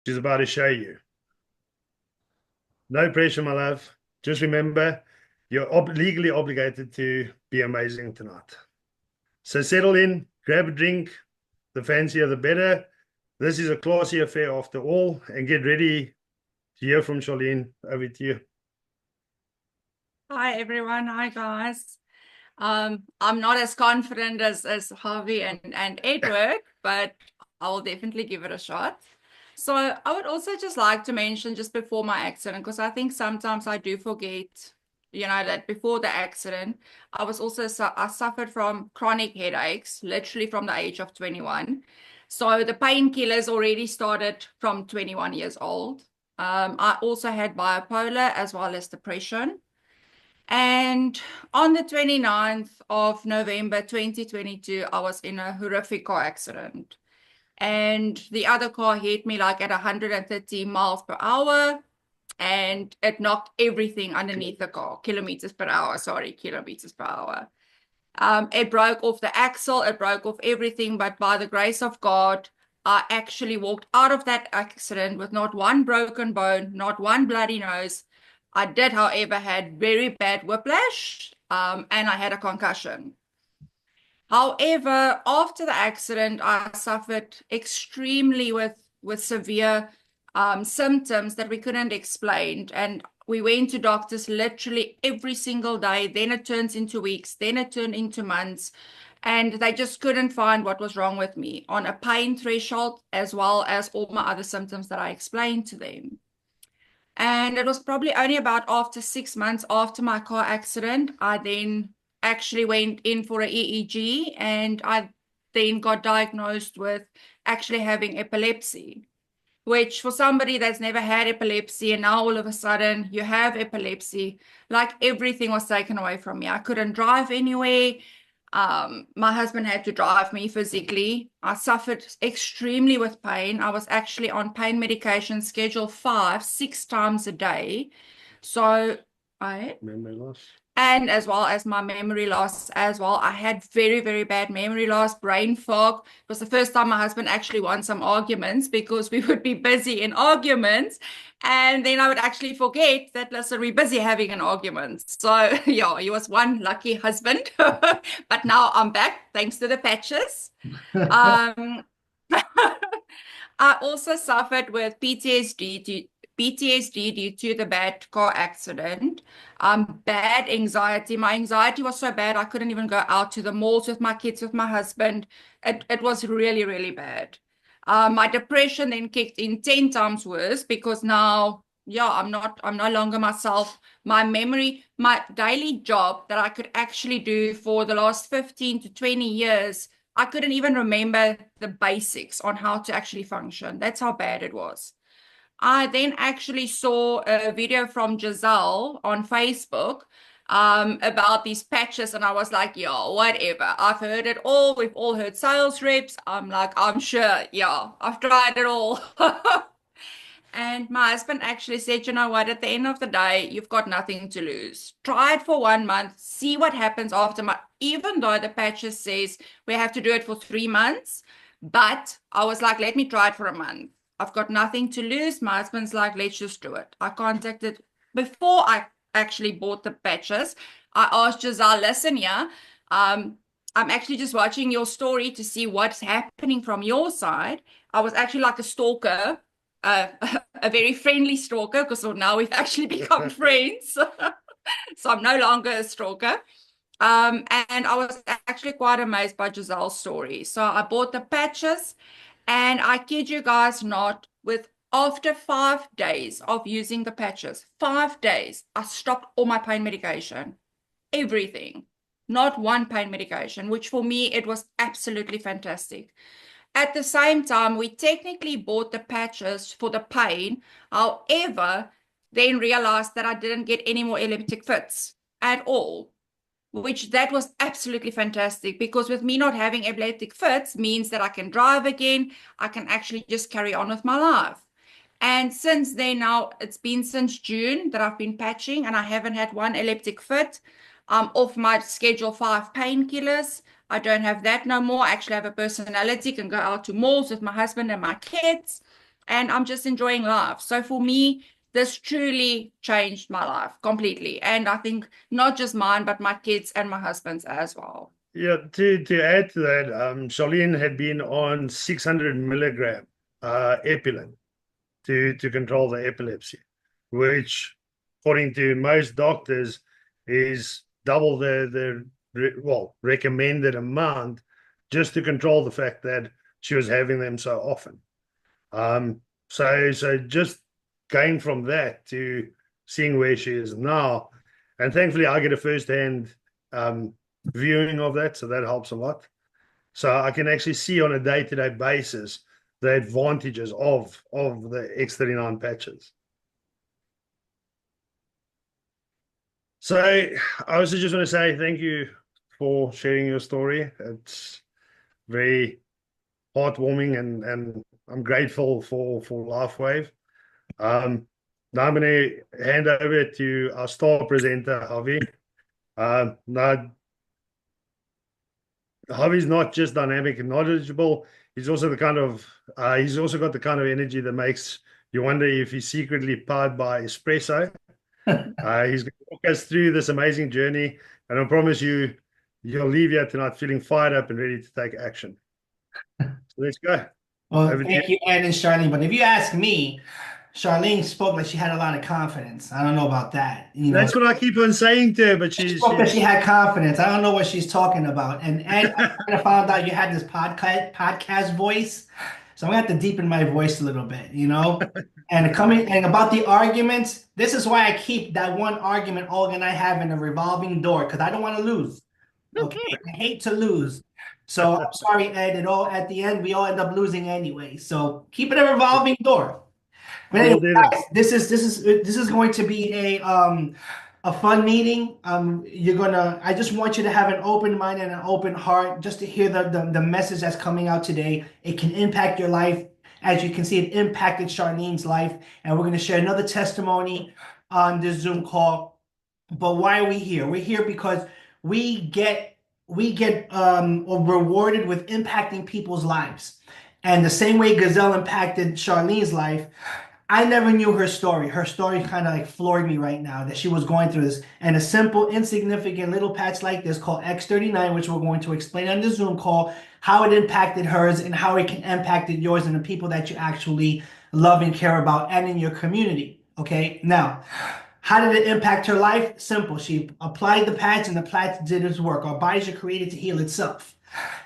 she's about to show you. No pressure, my love. Just remember, you're legally obligated to be amazing tonight. So settle in, grab a drink, the fancier the better. This is a classy affair after all, and get ready to hear from Sharlene. Over to you. Hi everyone. Hi guys. I'm not as confident as Harvey and Edward, but I will definitely give it a shot. So I would also just like to mention just before my accident, because I think sometimes I do forget, that before the accident, I suffered from chronic headaches, literally from the age of 21. So the painkillers already started from 21 years old. I also had bipolar as well as depression. And on the 29th of November 2022, I was in a horrific car accident. And the other car hit me like at 130 miles per hour. And it knocked everything underneath the car, kilometers per hour, sorry, kilometers per hour. It broke off the axle, it broke off everything. But by the grace of God, I actually walked out of that accident with not one broken bone, not one bloody nose. I did, however, had very bad whiplash, and I had a concussion. However, after the accident, I suffered extremely with severe symptoms that we couldn't explain. And we went to doctors literally every single day. Then it turns into weeks, then it turned into months. And they just couldn't find what was wrong with me on a pain threshold, as well as all my other symptoms that I explained to them. And it was probably only about after 6 months after my car accident, I then actually went in for an EEG, and I then got diagnosed with actually having epilepsy, which for somebody that's never had epilepsy and now all of a sudden you have epilepsy, like everything was taken away from me. I couldn't drive anywhere. My husband had to drive me physically. I suffered extremely with pain. I was actually on pain medication, schedule 5, 6 times a day. So I Memory loss. and as well as my memory loss as well. I had very, very bad memory loss, brain fog. It was the first time my husband actually won some arguments, because we would be busy in arguments. And then I would actually forget that, listen, we're busy having an argument. So yeah, he was one lucky husband. But now I'm back thanks to the patches. Um, I also suffered with PTSD due to the bad car accident. Bad anxiety. My anxiety was so bad I couldn't even go out to the malls with my kids, with my husband. It was really, really bad. My depression then kicked in 10 times worse, because now, yeah, I'm no longer myself. My memory, my daily job that I could actually do for the last 15 to 20 years, I couldn't even remember the basics on how to actually function. That's how bad it was. I then actually saw a video from Giselle on Facebook about these patches, and I was like, yeah, whatever. I've heard it all. We've all heard sales reps. I'm like, I'm sure, yeah, I've tried it all. And my husband actually said, you know what, at the end of the day, you've got nothing to lose. Try it for 1 month, see what happens after even though the patches says we have to do it for 3 months. But I was like, let me try it for a month. I've got nothing to lose. My husband's like, let's just do it. I contacted before I actually bought the patches. I asked Giselle, listen, yeah, I'm actually just watching your story to see what's happening from your side. I was actually like a stalker, uh, a very friendly stalker, because now we've actually become friends. So I'm no longer a stalker. And I was actually quite amazed by Giselle's story. So I bought the patches, and I kid you guys not, with after 5 days of using the patches, 5 days, I stopped all my pain medication, everything, not one pain medication, which for me, it was absolutely fantastic. At the same time, we technically bought the patches for the pain. However, then realized that I didn't get any more elliptic fits at all, which that was absolutely fantastic, because with me not having epileptic fits means that I can drive again. I can actually just carry on with my life. And since then, now it's been since June that I've been patching, and I haven't had one epileptic fit. I'm off my schedule 5 painkillers. I don't have that no more. I actually have a personality, can go out to malls with my husband and my kids. and I'm just enjoying life. So for me, this truly changed my life completely. And I think not just mine, but my kids and my husband's as well. Yeah, to add to that, Sharlene had been on 600 milligram Epilim to control the epilepsy, which, according to most doctors, is double the recommended amount just to control the fact that she was having them so often. So just going from that to seeing where she is now, and thankfully I get a first-hand viewing of that, so that helps a lot. So I can actually see on a day-to-day basis the advantages of the X39 patches. So I also just want to say thank you for sharing your story. It's very heartwarming, and I'm grateful for LifeWave. Now I'm going to hand over to our star presenter, Javi. Now, Javi's not just dynamic and knowledgeable. He's also he's also got the kind of energy that makes you wonder if he's secretly powered by espresso. He's going to walk us through this amazing journey, and I promise you, you'll leave here tonight feeling fired up and ready to take action. So let's go. Well, thank you, Ed and Sharlene. But if you ask me, Sharlene spoke like she had a lot of confidence. I don't know about that. That's what I keep on saying to her, but she spoke that she had confidence. I don't know what she's talking about. And Ed, I kind of found out you had this podcast voice, so I'm gonna have to deepen my voice a little bit, And about the arguments, this is why I keep that one argument Olga and I have in a revolving door, because I don't want to lose. Okay, I hate to lose. So I'm sorry, Ed. At the end, we all end up losing anyway. So keep it a revolving door. But anyway, guys, this is going to be a fun meeting. I just want you to have an open mind and an open heart just to hear the message that's coming out today. It can impact your life. As you can see, it impacted Sharlene's life, and we're going to share another testimony on this Zoom call. But why are we here? We're here because we get rewarded with impacting people's lives. And the same way Gazelle impacted Sharlene's life, I never knew her story. Her story kind of like floored me right now, that she was going through this. And a simple, insignificant little patch like this called X39, which we're going to explain on the Zoom call, how it impacted hers and how it can impact yours and the people that you actually love and care about and in your community. Okay, now, how did it impact her life? Simple. She applied the patch and the patch did its work. Our bodies are created to heal itself.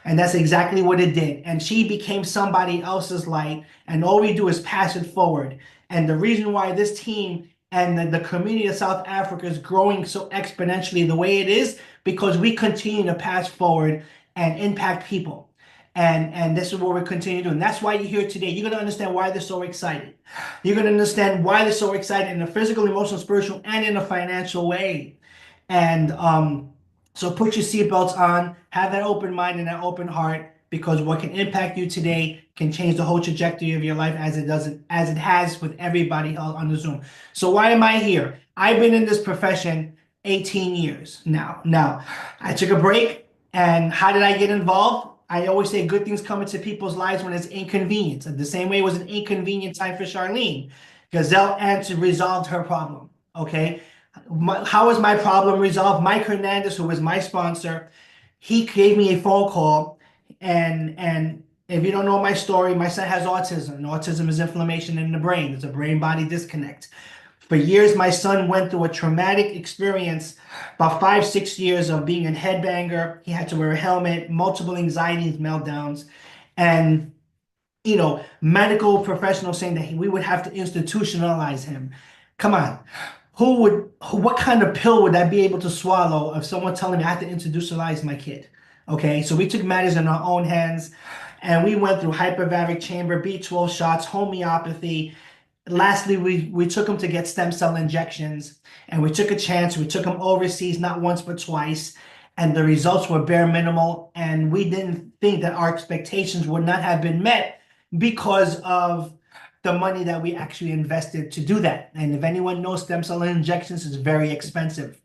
And that's exactly what it did. And she became somebody else's light. And all we do is pass it forward. And the reason why this team and the community of South Africa is growing so exponentially the way it is, because we continue to pass forward and impact people. And this is what we're continuing to do. And that's why you're here today. You're going to understand why they're so excited. You're going to understand why they're so excited in a physical, emotional, spiritual, and in a financial way. And so put your seatbelts on, have that open mind and that open heart, because what can impact you today can change the whole trajectory of your life as it has with everybody else on the Zoom. So why am I here? I've been in this profession 18 years now. Now, I took a break, and how did I get involved? I always say good things come into people's lives when it's inconvenient. The same way it was an inconvenient time for Sharlene. Gazelle resolved her problem, okay? How was my problem resolved? Mike Hernandez, who was my sponsor, he gave me a phone call, and if you don't know my story, my son has autism, and autism is inflammation in the brain. It's a brain-body disconnect. For years, my son went through a traumatic experience, about 5-6 years of being a headbanger. He had to wear a helmet, multiple anxiety meltdowns, and medical professionals saying that we would have to institutionalize him. Come on. What kind of pill would I be able to swallow of someone telling me I have to institutionalize my kid? Okay, so we took matters in our own hands, and we went through hyperbaric chamber, B12 shots, homeopathy. Lastly, we took him to get stem cell injections, and we took a chance. We took him overseas, not once but twice, and the results were bare minimal, and we didn't think that our expectations would not have been met because of the money that we actually invested to do that. And if anyone knows, stem cell injections is very expensive,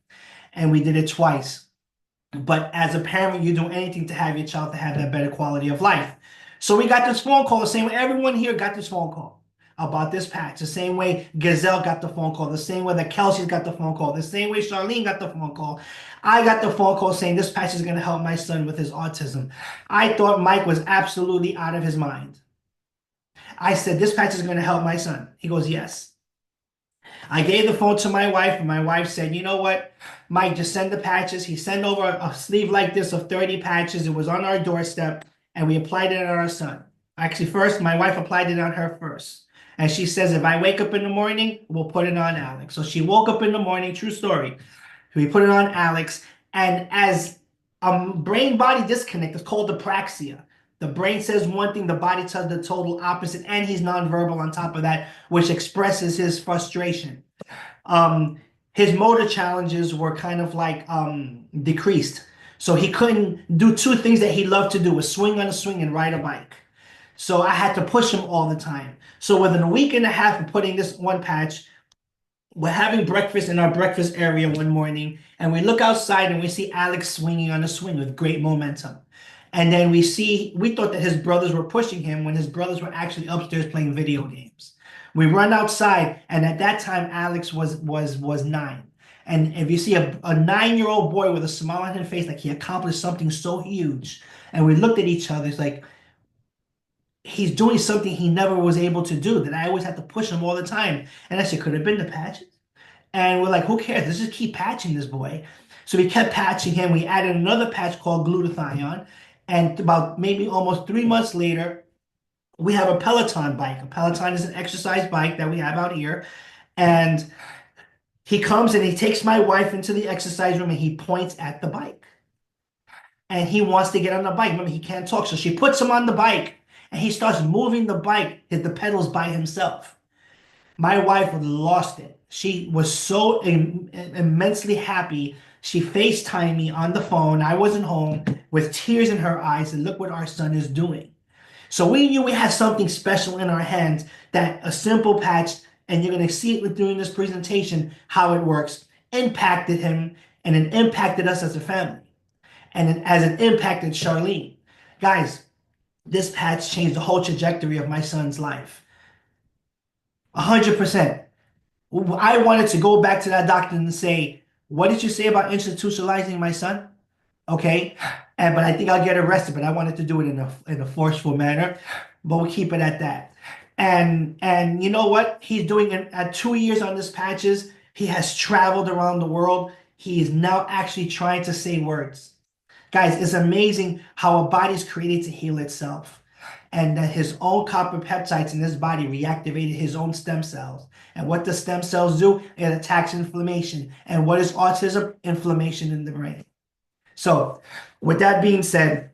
and we did it twice. But as a parent, you do anything to have your child to have that better quality of life. So we got this phone call, the same way everyone here got this phone call. about this patch. The same way Gazelle got the phone call, the same way that Kelsey's got the phone call, the same way Sharlene got the phone call. I got the phone call saying this patch is going to help my son with his autism. I thought Mike was absolutely out of his mind. I said, this patch is going to help my son. He goes, yes. I gave the phone to my wife, and my wife said, you know what, Mike, just send the patches. He sent over a sleeve like this of 30 patches. It was on our doorstep, and we applied it on our son. Actually, first, my wife applied it on her first. And she says, if I wake up in the morning, we'll put it on Alex. So she woke up in the morning, true story. We put it on Alex, and as a brain-body disconnect, it's called apraxia. The brain says one thing, the body tells the total opposite, and he's nonverbal on top of that, which expresses his frustration. His motor challenges were kind of like decreased. So he couldn't do two things that he loved to do, was swing on a swing and ride a bike. So I had to push him all the time. So within a week and a half of putting this one patch, we're having breakfast in our breakfast area one morning, and we look outside and we see Alex swinging on a swing with great momentum. And then we thought that his brothers were pushing him when his brothers were actually upstairs playing video games. We run outside, and at that time, Alex was 9. And if you see a 9-year-old boy with a smile on his face, like he accomplished something so huge, and we looked at each other, it's like, he's doing something he never was able to do, that I always had to push him all the time. And I said, could have been the patches. And we're like, who cares? Let's just keep patching this boy. So we kept patching him. We added another patch called glutathione. And about maybe almost 3 months later, we have a Peloton bike. A Peloton is an exercise bike that we have out here. And he comes and he takes my wife into the exercise room and he points at the bike. And he wants to get on the bike. Remember, he can't talk. So she puts him on the bike and he starts moving the bike, hit the pedals by himself. My wife lost it. She was so immensely happy. She FaceTimed me on the phone. I wasn't home with tears in her eyes. And look what our son is doing. So we knew we had something special in our hands, that a simple patch, and you're going to see it during this presentation, how it works, impacted him, and it impacted us as a family. And as it impacted Sharlene. Guys, this patch changed the whole trajectory of my son's life. 100%. I wanted to go back to that doctor and say, what did you say about institutionalizing my son? Okay, but I think I'll get arrested, but I wanted to do it in a forceful manner, but we'll keep it at that. And you know what? He's doing it at 2 years on this patches. He has traveled around the world. He is now actually trying to say words. Guys, it's amazing how a body is created to heal itself. And that his own copper peptides in his body reactivated his own stem cells. And what the stem cells do, it attacks inflammation. And what is autism? Inflammation in the brain. So with that being said,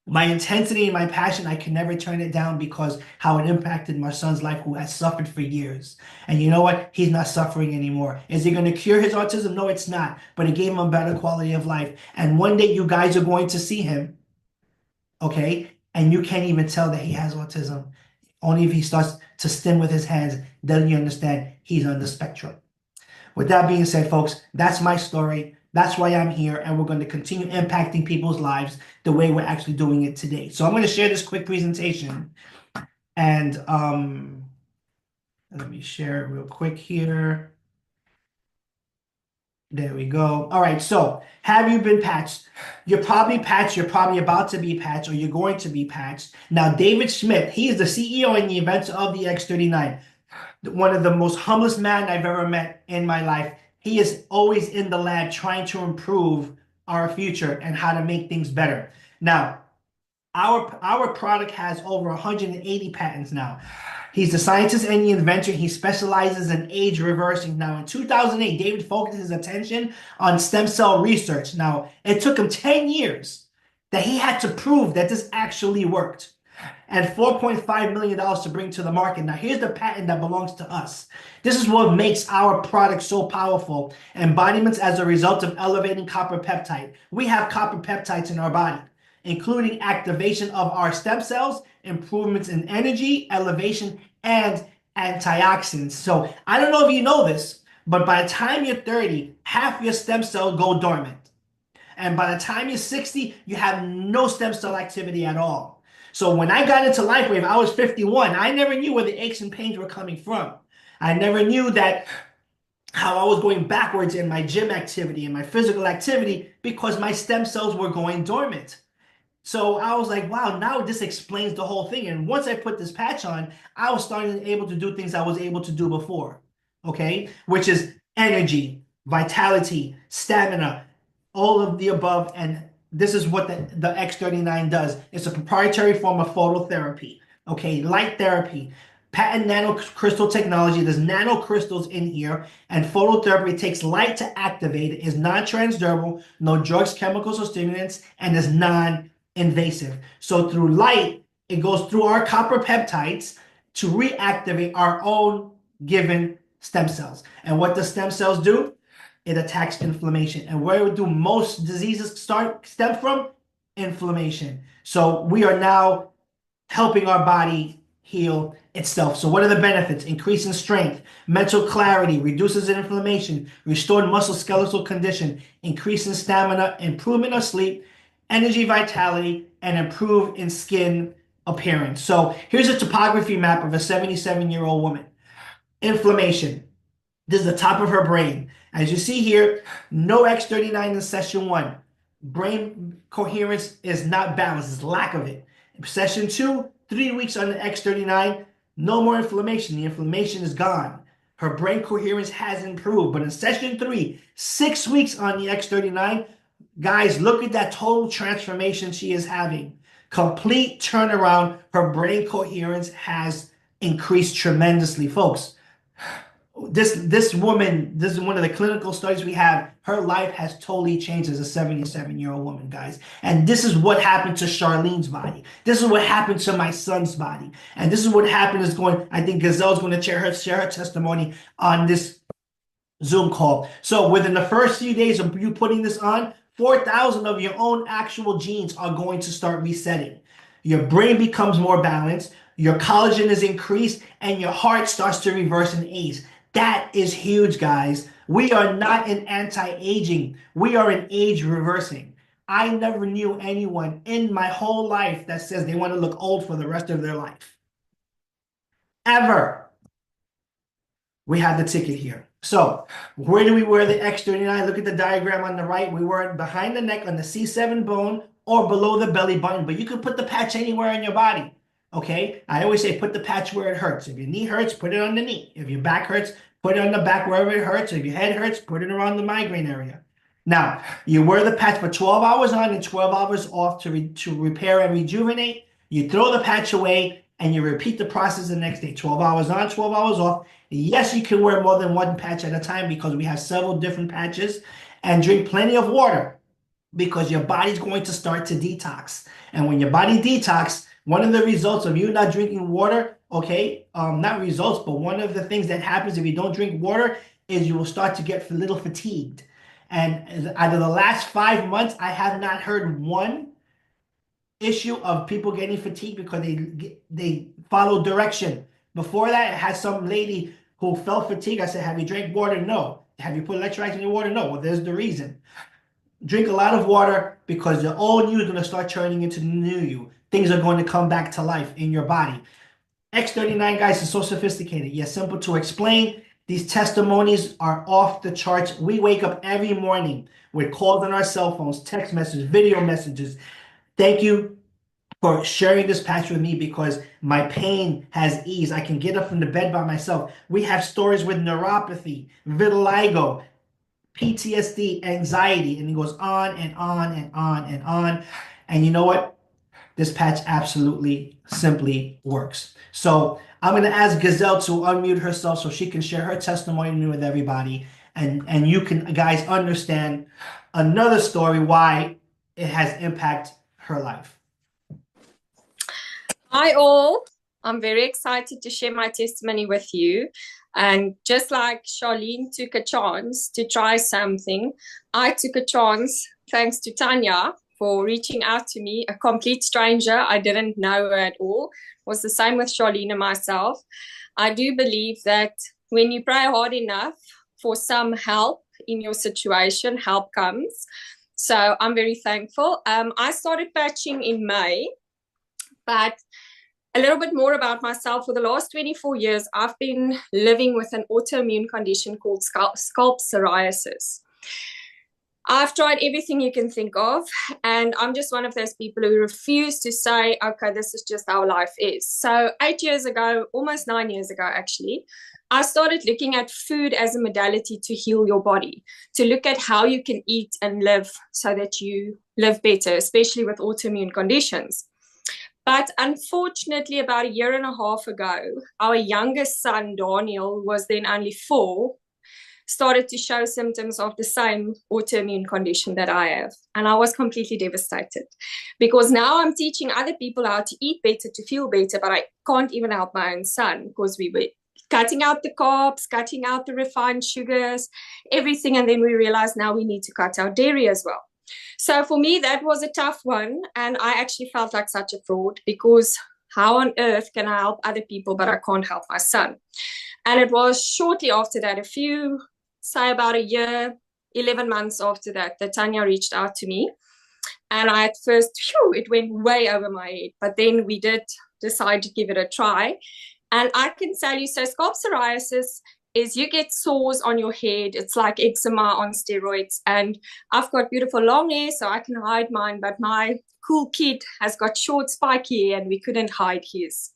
my intensity and my passion, I can never turn it down because how it impacted my son's life, who has suffered for years. And you know what? He's not suffering anymore. Is it going to cure his autism? No, it's not. But it gave him a better quality of life. And one day you guys are going to see him, okay? And you can't even tell that he has autism. Only if he starts to stim with his hands, then you understand he's on the spectrum. With that being said, folks, that's my story. That's why I'm here, and we're going to continue impacting people's lives the way we're actually doing it today. So I'm going to share this quick presentation, and let me share it real quick here. There we go. All right, so have you been patched? You're probably patched, you're probably about to be patched, or you're going to be patched. Now, David Schmidt, he is the CEO and the inventor of the X39. One of the most humblest men I've ever met in my life. He is always in the lab trying to improve our future and how to make things better. Now, our product has over 180 patents now. He's the scientist and the inventor. He specializes in age reversing. Now, in 2008, David focused his attention on stem cell research. Now, it took him 10 years that he had to prove that this actually worked, and $4.5 million to bring to the market. Now, here's the patent that belongs to us. This is what makes our product so powerful. Embodiments as a result of elevating copper peptide. We have copper peptides in our body, including activation of our stem cells, improvements in energy, elevation, and antioxidants. So I don't know if you know this, but by the time you're 30, half your stem cells go dormant. And by the time you're 60, you have no stem cell activity at all. So when I got into LifeWave, I was 51. I never knew where the aches and pains were coming from. I never knew that how I was going backwards in my gym activity and my physical activity because my stem cells were going dormant. So I was like, wow, now this explains the whole thing. And once I put this patch on, I was starting able to do things I was able to do before, okay? Which is energy, vitality, stamina, all of the above. And this is what the X39 does. It's a proprietary form of phototherapy, okay? Light therapy, patent nanocrystal technology. There's nanocrystals in here, and phototherapy takes light to activate it. Is non-transdermal, no drugs, chemicals, or stimulants, and is non-invasive. So through light, it goes through our copper peptides to reactivate our own given stem cells. And what the stem cells do? It attacks inflammation. And where do most diseases stem from? Inflammation. So we are now helping our body heal itself. So what are the benefits? Increase in strength, mental clarity, reduces in inflammation, restored muscle skeletal condition, increase in stamina, improvement of sleep, energy, vitality, and improve in skin appearance. So here's a topography map of a 77-year-old woman. Inflammation. This is the top of her brain. As you see here, no X39 in session 1. Brain coherence is not balanced. It's lack of it. In session 2, 3 weeks on the X39, no more inflammation. The inflammation is gone. Her brain coherence has improved. But in session 3, 6 weeks on the X39, guys, look at that total transformation she is having. Complete turnaround. Her brain coherence has increased tremendously, folks. This woman, this is one of the clinical studies we have. Her life has totally changed as a 77-year-old woman, guys. And this is what happened to Sharlene's body. This is what happened to my son's body. And this is what happened is going, I think Gazelle's going to share her testimony on this Zoom call. So within the first few days of you putting this on, 4,000 of your own actual genes are going to start resetting. Your brain becomes more balanced, your collagen is increased, and your heart starts to reverse and age. That is huge, guys. We are not in anti-aging. We are in age reversing. I never knew anyone in my whole life that says they want to look old for the rest of their life. Ever. We have the ticket here. So where do we wear the X39? Look at the diagram on the right. We wear it behind the neck on the C7 bone or below the belly button, but you can put the patch anywhere in your body. Okay, I always say put the patch where it hurts. If your knee hurts, put it on the knee. If your back hurts, put it on the back wherever it hurts. If your head hurts, put it around the migraine area. Now, you wear the patch for 12 hours on and 12 hours off to repair and rejuvenate. You throw the patch away and you repeat the process the next day. 12 hours on, 12 hours off. Yes, you can wear more than one patch at a time because we have several different patches. And drink plenty of water because your body's going to start to detox. And when your body detox, one of the results of you not drinking water, okay, not results, but one of the things that happens if you don't drink water is you will start to get a little fatigued. And out of the last 5 months, I have not heard one issue of people getting fatigued because they follow direction. Before that, I had some lady who felt fatigued. I said, have you drank water? No. Have you put electrolytes in your water? No. Well, there's the reason. Drink a lot of water because the old you is going to start turning into the new you. Things are going to come back to life in your body. X39, guys, is so sophisticated, yet simple to explain. These testimonies are off the charts. We wake up every morning with calls on our cell phones, text messages, video messages. Thank you for sharing this patch with me because my pain has eased. I can get up from the bed by myself. We have stories with neuropathy, vitiligo, PTSD, anxiety, and it goes on and on and on and on. And you know what? This patch absolutely simply works. So I'm going to ask Gazelle to unmute herself so she can share her testimony with everybody. And you can, guys, understand another story why it has impacted her life. Hi all, I'm very excited to share my testimony with you. And just like Sharlene took a chance to try something, I took a chance thanks to Tanya for reaching out to me, a complete stranger. I didn't know her at all. It was the same with Sharlene and myself. I do believe that when you pray hard enough for some help in your situation, help comes. So I'm very thankful. I started patching in May. But a little bit more about myself. For the last 24 years, I've been living with an autoimmune condition called scalp psoriasis. I've tried everything you can think of, and I'm just one of those people who refuse to say, okay, this is just how life is. So 8 years ago, almost 9 years ago, actually, I started looking at food as a modality to heal your body, to look at how you can eat and live so that you live better, especially with autoimmune conditions. But unfortunately, about 1.5 years ago, our youngest son, Daniel, who was then only 4, started to show symptoms of the same autoimmune condition that I have. And I was completely devastated because now I'm teaching other people how to eat better, to feel better, but I can't even help my own son because we were cutting out the carbs, cutting out the refined sugars, everything. And then we realized now we need to cut out dairy as well. So for me, that was a tough one. And I actually felt like such a fraud because how on earth can I help other people, but I can't help my son? And it was shortly after that, say about a year, 11 months after that, that Tanya reached out to me. And I at first, it went way over my head. But then we did decide to give it a try. And I can tell you, so scalp psoriasis is you get sores on your head. It's like eczema on steroids. And I've got beautiful long hair, so I can hide mine. But my cool kid has got short, spiky hair, and we couldn't hide his.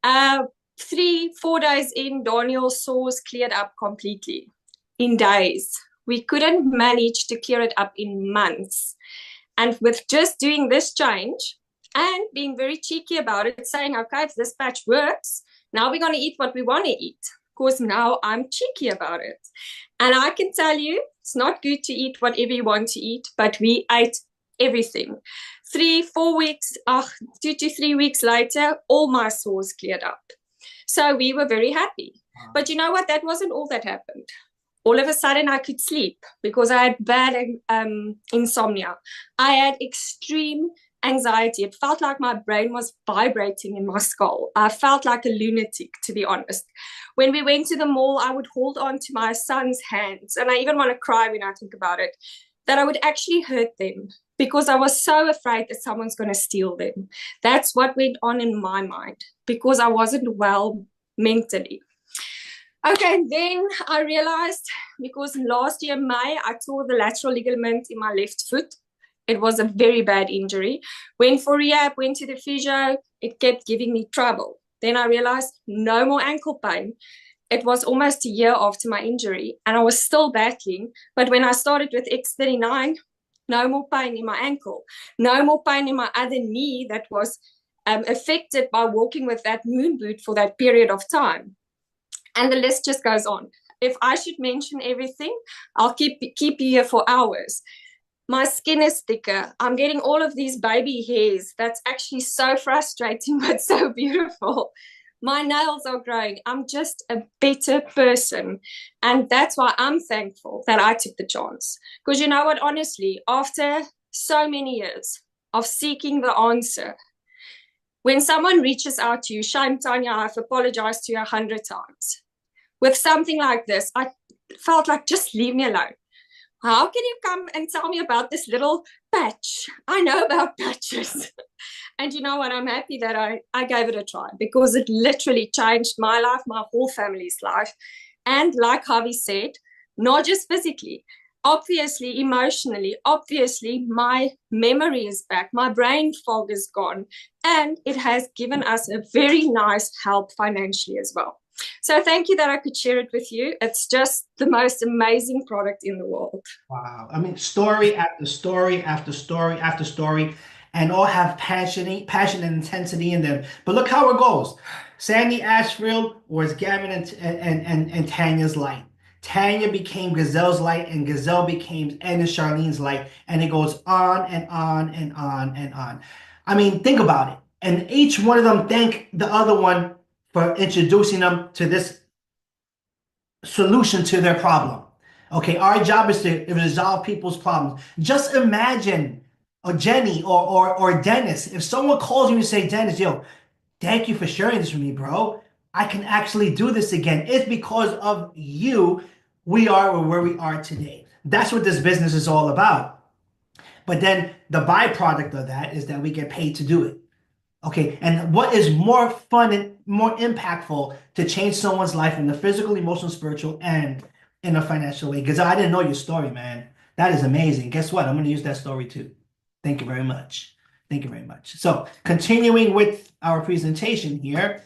3-4 days in, Daniel's sores cleared up completely in days. We couldn't manage to clear it up in months. And with just doing this change and being very cheeky about it, saying, okay, if this patch works, now we're going to eat what we want to eat. Of course, now I'm cheeky about it. And I can tell you, it's not good to eat whatever you want to eat, but we ate everything. 3-4 weeks, 2 to 3 weeks later, all my sores cleared up. So we were very happy. Wow. But you know what? That wasn't all that happened. All of a sudden, I could sleep because I had bad insomnia. I had extreme anxiety. It felt like my brain was vibrating in my skull. I felt like a lunatic, to be honest. When we went to the mall, I would hold on to my son's hands. And I even want to cry when I think about it, that I would actually hurt them because I was so afraid that someone's going to steal them. That's what went on in my mind because I wasn't well mentally. Okay, then I realized because last year, May, I tore the lateral ligament in my left foot. It was a very bad injury. Went for rehab, went to the physio. It kept giving me trouble. Then I realized no more ankle pain. It was almost a year after my injury, and I was still battling. But when I started with X39, no more pain in my ankle. No more pain in my other knee that was affected by walking with that moon boot for that period of time. And the list just goes on. If I should mention everything, I'll keep you here for hours. My skin is thicker. I'm getting all of these baby hairs. That's actually so frustrating, but so beautiful. My nails are growing. I'm just a better person. And that's why I'm thankful that I took the chance. Because you know what, honestly, after so many years of seeking the answer, when someone reaches out to you, shame, Tanya, I've apologized to you 100 times. With something like this, I felt like, just leave me alone. How can you come and tell me about this little patch? I know about patches. And you know what? I'm happy that I gave it a try because it literally changed my life, my whole family's life. And like Javi said, not just physically, obviously, emotionally, obviously, my memory is back. My brain fog is gone. And it has given us a very nice help financially as well. So thank you that I could share it with you. It's just the most amazing product in the world. Wow. I mean, story after story after story after story, and all have passion and intensity in them. But look how it goes. Sandy Ashfield was Gavin and Tanya's light. Tanya became Gazelle's light, and Gazelle became Anna Sharlene's light. And it goes on and on and on and on. I mean, think about it. And each one of them thank the other one for introducing them to this solution to their problem. Okay, our job is to resolve people's problems. Just imagine Jenny or Dennis. If someone calls you and say, Dennis, yo, thank you for sharing this with me, bro. I can actually do this again. It's because of you we are where we are today. That's what this business is all about. But then the byproduct of that is that we get paid to do it. Okay, and what is more fun and more impactful to change someone's life in the physical, emotional, spiritual, and in a financial way? Because I didn't know your story, man. That is amazing. Guess what? I'm going to use that story too. Thank you very much. Thank you very much. So, continuing with our presentation here.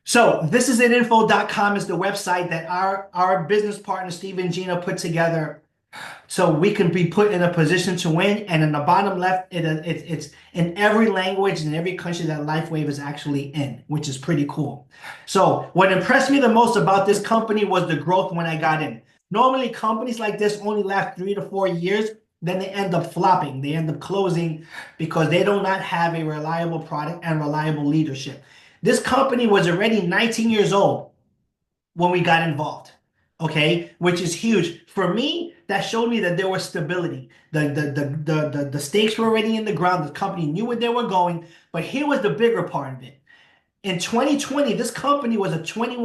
So, thisisinfo.com is the website that our business partner, Steve and Gina, put together so we can be put in a position to win. And in the bottom left, it's in every language and every country that LifeWave is actually in, which is pretty cool. So what impressed me the most about this company was the growth when I got in. Normally, companies like this only last 3 to 4 years, then they end up flopping. They end up closing because they do not have a reliable product and reliable leadership. This company was already 19 years old when we got involved, okay, which is huge. For me, that showed me that there was stability. The stakes were already in the ground. The company knew where they were going. But here was the bigger part of it. In 2020, this company was a $20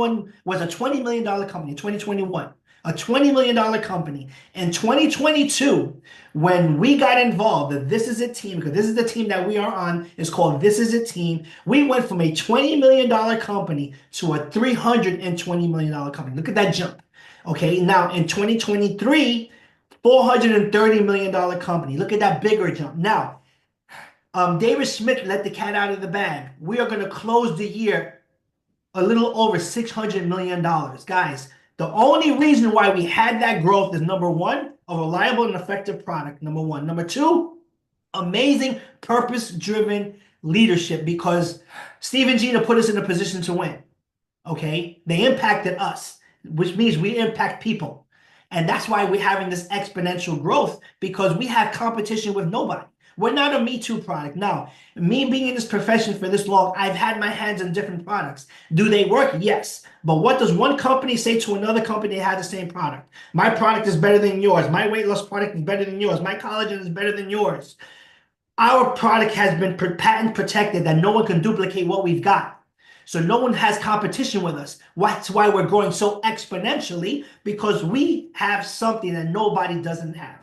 million company. In 2021, a $20 million company. In 2022, when we got involved, that This Is It team, because this is the team that we are on, is called This Is It team. We went from a $20 million company to a $320 million company. Look at that jump. Okay, now in 2023, $430 million company. Look at that bigger jump. Now, David Smith let the cat out of the bag. We are going to close the year a little over $600 million. Guys, the only reason why we had that growth is, number one, a reliable and effective product, number one. Number two, amazing purpose-driven leadership, because Steve and Gina put us in a position to win. Okay? They impacted us, which means we impact people. And that's why we're having this exponential growth, because we have competition with nobody. We're not a Me Too product. Now, me being in this profession for this long, I've had my hands on different products. Do they work? Yes. But what does one company say to another company that has the same product? My product is better than yours. My weight loss product is better than yours. My collagen is better than yours. Our product has been patent protected that no one can duplicate what we've got. So no one has competition with us. That's why we're growing so exponentially, because we have something that nobody doesn't have.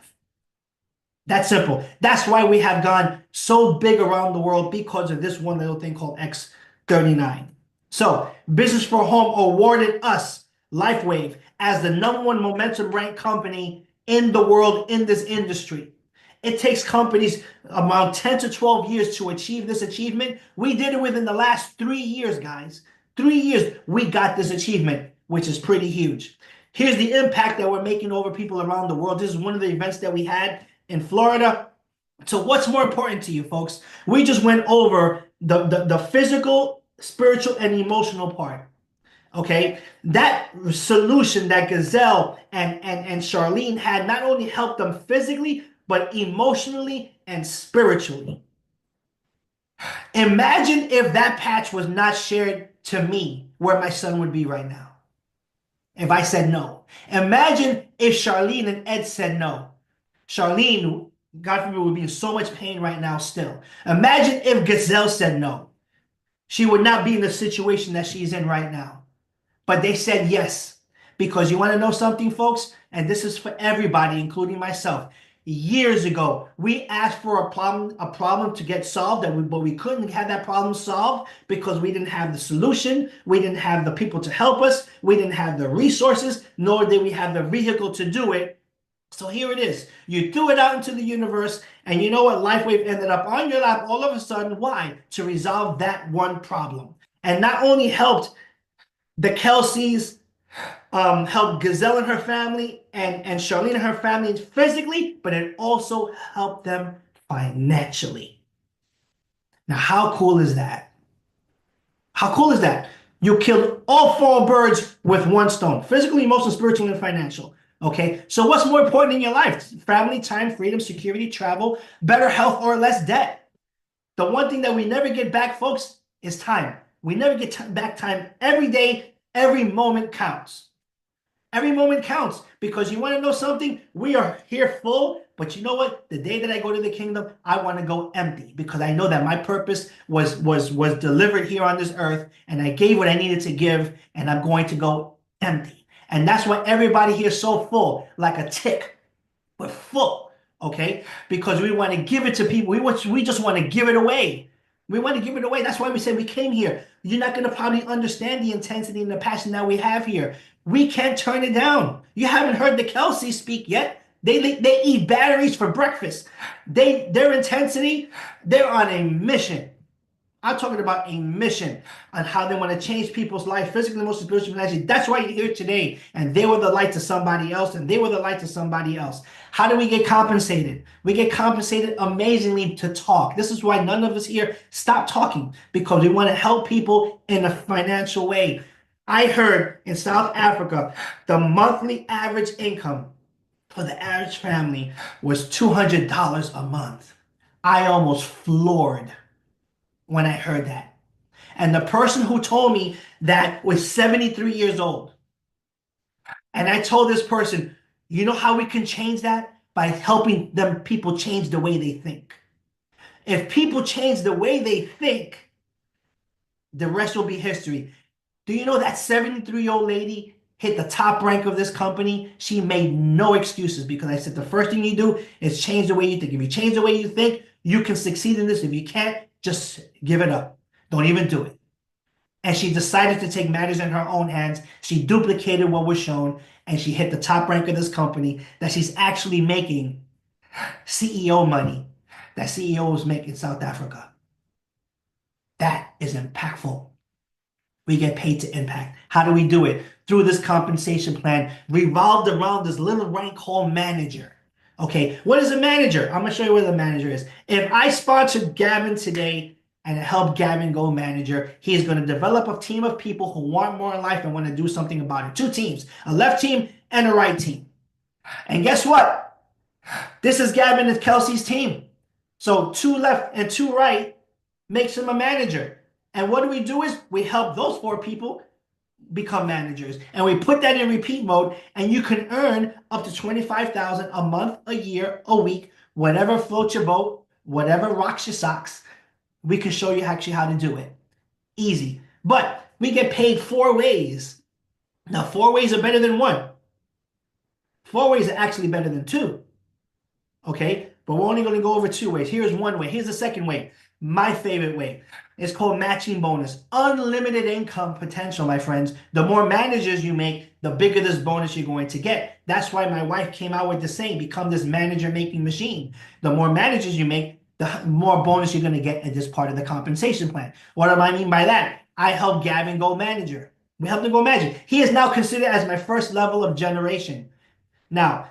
That's simple. That's why we have gone so big around the world, because of this one little thing called X39. So Business for Home awarded us, LifeWave, as the #1 momentum ranked company in the world in this industry. It takes companies around 10 to 12 years to achieve this achievement. We did it within the last 3 years, guys. 3 years, we got this achievement, which is pretty huge. Here's the impact that we're making over people around the world. This is one of the events that we had in Florida. So what's more important to you, folks? We just went over the physical, spiritual, and emotional part. Okay, that solution that Gazelle and Sharlene had not only helped them physically, but emotionally and spiritually. Imagine if that patch was not shared to me, where my son would be right now, if I said no. Imagine if Sharlene and Ed said no. Sharlene, God forbid, would be in so much pain right now still. Imagine if Gazelle said no. She would not be in the situation that she's in right now. But they said yes. Because you want to know something, folks? And this is for everybody, including myself. Years ago, we asked for a problem to get solved, but we couldn't have that problem solved because we didn't have the solution, we didn't have the people to help us, we didn't have the resources, nor did we have the vehicle to do it. So here it is. You threw it out into the universe, and you know what? LifeWave ended up on your lap all of a sudden. Why? To resolve that one problem. And not only helped the Kelseys, helped Gazelle and her family and Sharlene and her family physically, but it also helped them financially. Now, how cool is that? How cool is that? You killed all 4 birds with one stone: physical, emotional, spiritual, and financial. Okay, so what's more important in your life? Family, time, freedom, security, travel, better health, or less debt? The one thing that we never get back, folks, is time. We never get back time. Every day, every moment counts. Every moment counts, because you want to know something? We are here full, but you know what? The day that I go to the kingdom, I want to go empty, because I know that my purpose was delivered here on this earth, and I gave what I needed to give, and I'm going to go empty. And that's why everybody here is so full, like a tick. We're full, okay? Because we want to give it to people. We just want to give it away. We want to give it away. That's why we said we came here. You're not going to probably understand the intensity and the passion that we have here. We can't turn it down. You haven't heard the Kelseys speak yet. They eat batteries for breakfast. Their intensity, they're on a mission. I'm talking about a mission on how they want to change people's life, physically, emotionally, spiritually, financially. That's why you're here today. And they were the light to somebody else, and they were the light to somebody else. How do we get compensated? We get compensated amazingly to talk. This is why none of us here stop talking, because we want to help people in a financial way. I heard in South Africa, the monthly average income for the average family was $200 a month. I almost floored when I heard that. And the person who told me that was 73 years old. And I told this person, you know how we can change that? By helping them people change the way they think. If people change the way they think, the rest will be history. Do you know that 73-year-old lady hit the top rank of this company? She made no excuses, because I said the first thing you do is change the way you think. If you change the way you think, you can succeed in this. If you can't, just give it up. Don't even do it. And she decided to take matters in her own hands. She duplicated what was shown, and she hit the top rank of this company that she's actually making CEO money that CEOs make in South Africa. That is impactful. We get paid to impact. How do we do it? Through this compensation plan revolved around this little rank called manager. Okay, what is a manager? I'm gonna show you what the manager is. If I sponsored Gavin today and help Gavin go manager, he is gonna develop a team of people who want more in life and want to do something about it. 2 teams, a left team and a right team. And guess what? This is Gavin and Kelsey's team. So 2 left and 2 right makes him a manager. And what do is we help those 4 people become managers, and we put that in repeat mode, and you can earn up to $25,000 a month, a year, a week, whatever floats your boat, whatever rocks your socks. We can show you actually how to do it. Easy. But we get paid 4 ways. Now 4 ways are better than 1. 4 ways are actually better than 2. Okay, but we're only going to go over 2 ways. Here's 1 way. Here's the second way. My favorite way. It's called matching bonus. Unlimited income potential, my friends. The more managers you make, the bigger this bonus you're going to get. That's why my wife came out with the saying, become this manager making machine. The more managers you make, the more bonus you're going to get at this part of the compensation plan. What do I mean by that? I help Gavin go manager. We helped him go manager. He is now considered as my first level of generation. Now,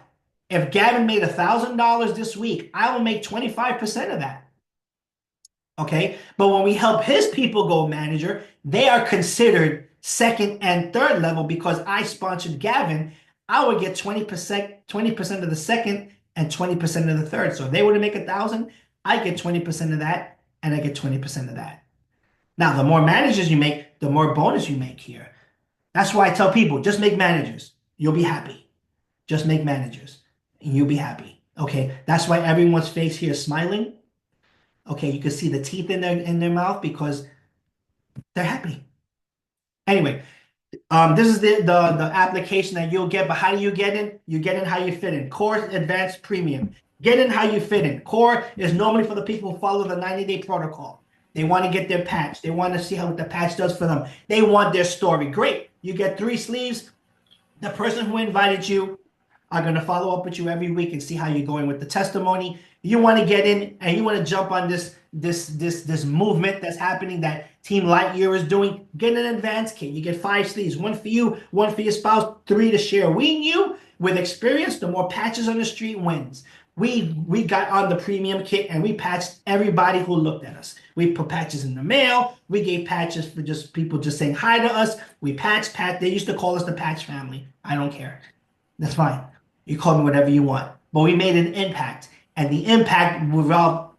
if Gavin made $1,000 this week, I will make 25% of that. Okay, but when we help his people go manager, they are considered second and third level, because I sponsored Gavin. I would get 20% of the second and 20% of the third. So if they were to make 1,000, I get 20% of that, and I get 20% of that. Now, the more managers you make, the more bonus you make here. That's why I tell people, just make managers. You'll be happy. Just make managers, and you'll be happy. Okay, that's why everyone's face here is smiling. Okay, you can see the teeth in their mouth, because they're happy. Anyway, this is the application that you'll get. But how do you get in? You get in how you fit in. Core, Advanced, Premium. Get in how you fit in. Core is normally for the people who follow the 90-day protocol. They want to get their patch. They want to see how the patch does for them. They want their story. Great. You get 3 sleeves. The person who invited you are going to follow up with you every week and see how you're going with the testimony. You want to get in and you want to jump on this movement that's happening that Team Lightyear is doing. Get an advanced kit. You get 5 sleeves, 1 for you, 1 for your spouse, 3 to share. We knew with experience, the more patches on the street wins. We got on the premium kit and we patched everybody who looked at us. We put patches in the mail. We gave patches for just people just saying hi to us. We patched. They used to call us the patch family. I don't care. That's fine. You call me whatever you want. But we made an impact. And the impact involved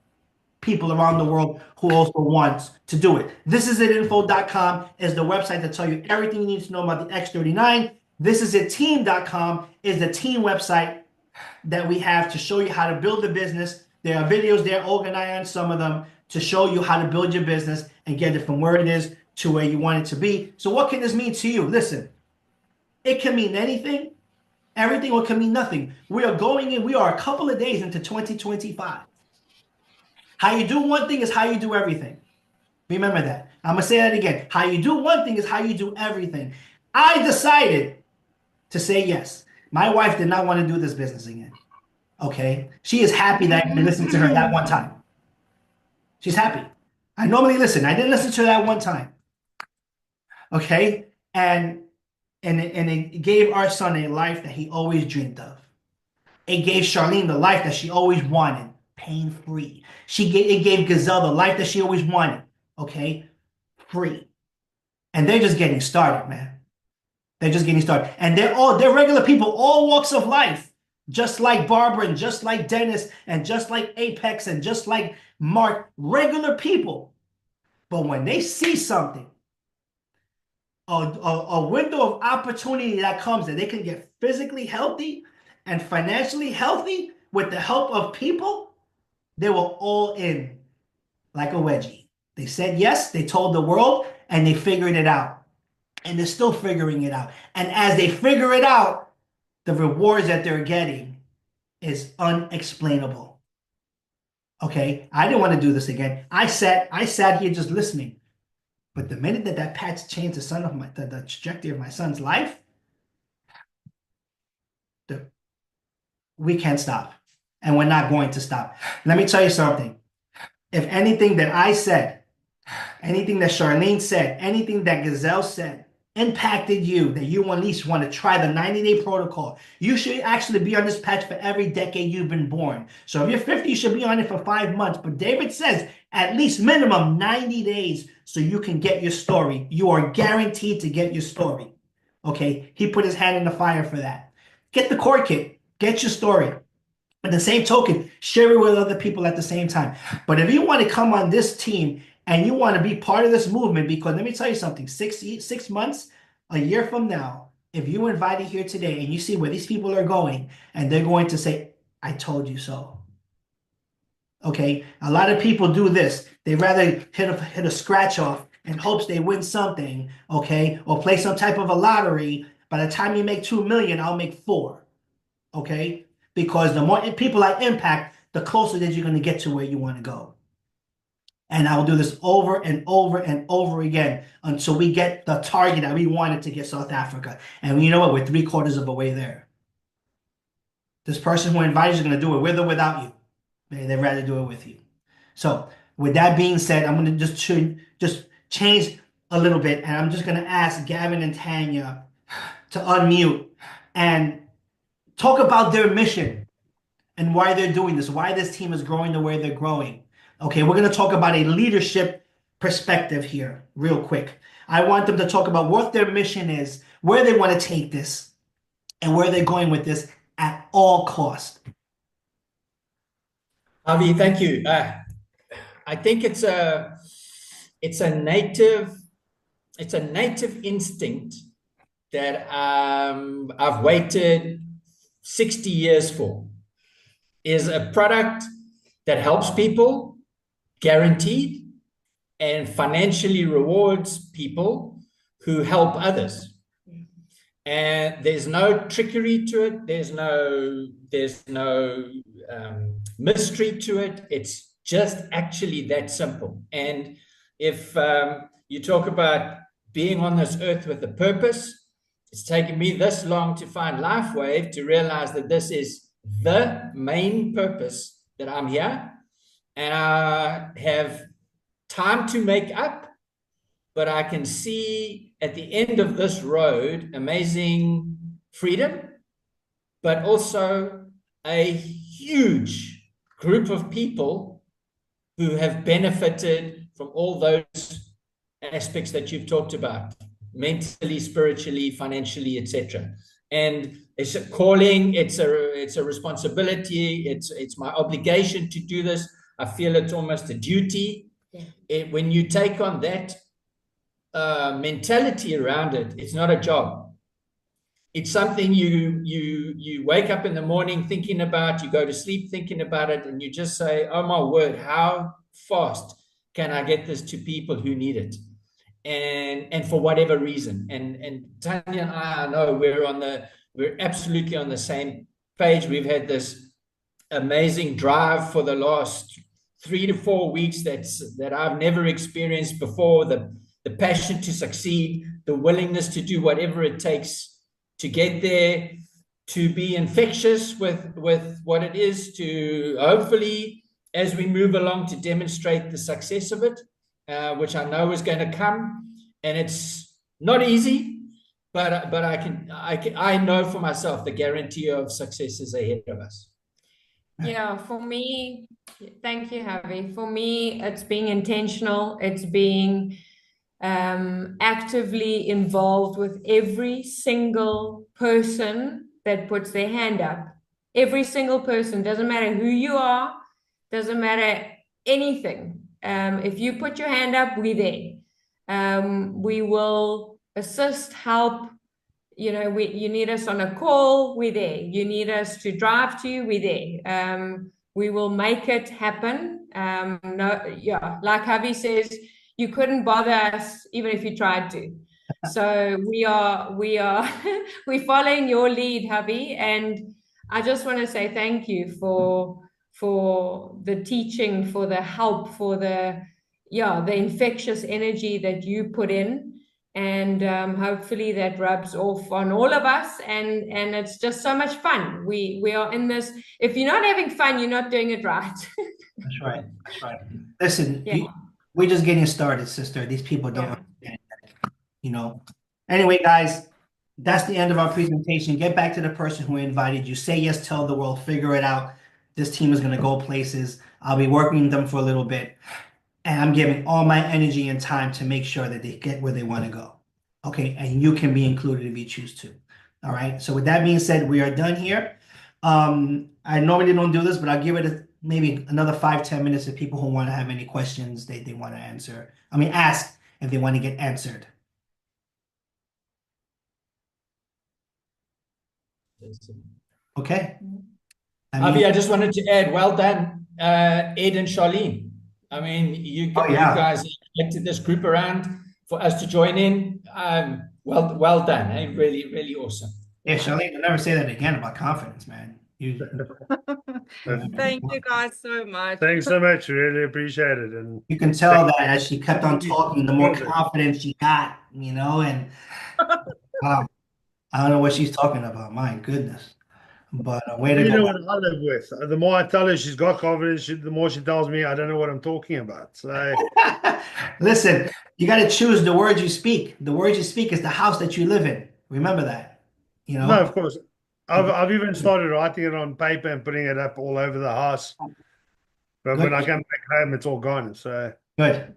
people around the world who also wants to do it. Thisisit.info.com is the website that tells you everything you need to know about the X39. Thisisitteam.com is the team website that we have to show you how to build a business. There are videos there, Olga and I on some of them, to show you how to build your business and get it from where it is to where you want it to be. So what can this mean to you? Listen, it can mean anything, everything, or it can mean nothing. We are going in, we are a couple of days into 2025. How you do one thing is how you do everything. Remember that. I'm going to say that again. How you do one thing is how you do everything. I decided to say yes. My wife did not want to do this business again. Okay? She is happy that I listened to her that one time. She's happy. I normally listen. I didn't listen to her that one time. Okay? And it gave our son a life that he always dreamed of. It gave Sharlene the life that she always wanted, pain-free. It gave Gazelle the life that she always wanted, okay? Free. And they're just getting started, man. They're just getting started. And they're regular people, all walks of life, just like Barbara and just like Dennis and just like Apex and just like Mark, regular people. But when they see something, a window of opportunity that comes that they can get physically healthy and financially healthy with the help of people, they were all in like a wedgie. They said yes, they told the world, and they figured it out. And they're still figuring it out. And as they figure it out, the rewards that they're getting is unexplainable. Okay, I didn't want to do this again. I sat here just listening. But the minute that patch changed the trajectory of my son's life, we can't stop. And we're not going to stop. Let me tell you something. If anything that I said, anything that Sharlene said, anything that Gazelle said impacted you, that you at least want to try the 90-day protocol, you should actually be on this patch for every decade you've been born. So if you're 50, you should be on it for 5 months. But David says at least minimum 90 days so you can get your story. You are guaranteed to get your story. Okay? He put his hand in the fire for that. Get the core kit. Get your story. At the same token, share it with other people at the same time. But if you want to come on this team and you want to be part of this movement, because let me tell you something, 6 months, a year from now, if you invited here today and you see where these people are going, and they're going to say, I told you so. Okay, a lot of people do this. They rather hit a scratch off in hopes they win something, okay, or play some type of a lottery. By the time you make 2 million, I'll make 4, okay? Because the more people I impact, the closer that you're going to get to where you want to go. And I will do this over and over and over again until we get the target that we wanted to get South Africa. And you know what? We're 3/4 of the way there. This person who invited you is going to do it with or without you. They'd rather do it with you. So with that being said, I'm going to just change a little bit. And I'm just going to ask Gavin and Tanya to unmute and talk about their mission and why they're doing this, why this team is growing the way they're growing. Okay, we're going to talk about a leadership perspective here real quick. I want them to talk about what their mission is, where they want to take this, and where they're going with this at all costs. Avi, thank you. I think it's a native instinct that I've waited 60 years for. Is a product that helps people, guaranteed, and financially rewards people who help others. And there's no trickery to it. There's no mystery to it. It's just actually that simple. And if you talk about being on this earth with a purpose, it's taken me this long to find LifeWave to realize that this is the main purpose that I'm here. And I have time to make up, but I can see at the end of this road amazing freedom, but also a huge group of people who have benefited from all those aspects that you've talked about, mentally, spiritually, financially, etc. And it's a calling, it's a responsibility, it's my obligation to do this. I feel it's almost a duty. Yeah. When you take on that mentality around it, it's not a job. It's something you wake up in the morning thinking about, you go to sleep thinking about it, and you just say, oh my word, how fast can I get this to people who need it? And for whatever reason. And Tanya and I know we're absolutely on the same page. We've had this amazing drive for the last 3 to 4 weeks that I've never experienced before. The passion to succeed, the willingness to do whatever it takes to get there, to be infectious with what it is, to hopefully, as we move along, to demonstrate the success of it, which I know is going to come. And it's not easy, but I know for myself the guarantee of success is ahead of us. Yeah, for me, thank you, Javi. For me, it's being intentional. It's being actively involved with every single person that puts their hand up. Every single person, doesn't matter who you are, doesn't matter anything. If you put your hand up, we're there. We will assist, help. You know, you need us on a call, we're there. You need us to drive to you, we're there. We will make it happen. Like Javi says, you couldn't bother us even if you tried to. So we're following your lead, Javi, and I just want to say thank you for the teaching, for the help, for the infectious energy that you put in. And hopefully that rubs off on all of us, and it's just so much fun. We are in this. If you're not having fun, you're not doing it right. That's right. That's right. Listen, Yeah. we're just getting started, sister. These people don't Yeah. understand, Anyway, guys, that's the end of our presentation. Get back to the person who invited you. Say yes, tell the world, figure it out. This team is going to go places. I'll be working with them for a little bit. And I'm giving all my energy and time to make sure that they get where they want to go. Okay, and you can be included if you choose to. All right. So with that being said, we are done here. I normally don't do this, but I'll give it maybe another 5-10 minutes if people who want to have any questions they want to answer. Ask if they want to get answered. Okay. Javi, I just wanted to add, well done, Ed and Sharlene. I mean, you guys elected this group around for us to join in. Well done. Eh? Really, really awesome. Yeah, Sharlene, I'll never say that again about confidence, man. Thank you guys so much. Thanks so much. Really appreciate it. And you can tell that as she kept on talking, the more confidence she got, and wow, I don't know what she's talking about. My goodness. But way to go. You know what I live with. The more I tell her she's got confidence, the more she tells me I don't know what I'm talking about. So listen, you got to choose the words you speak. The words you speak is the house that you live in. Remember that. No, of course. I've even started writing it on paper and putting it up all over the house. But when I come back home, it's all gone. So good.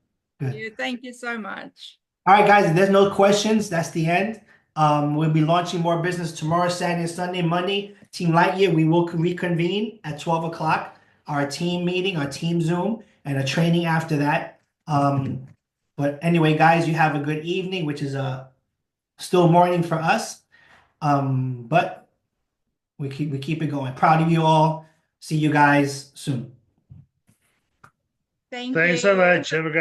Thank you so much. All right, guys. If there's no questions, that's the end. We'll be launching more business tomorrow, Saturday, Sunday, Monday. Team Lightyear, we will reconvene at 12 o'clock. Our team meeting, our team Zoom, and a training after that. But anyway, guys, you have a good evening, which is still morning for us. But we keep it going. Proud of you all. See you guys soon. Thanks so much. Have a great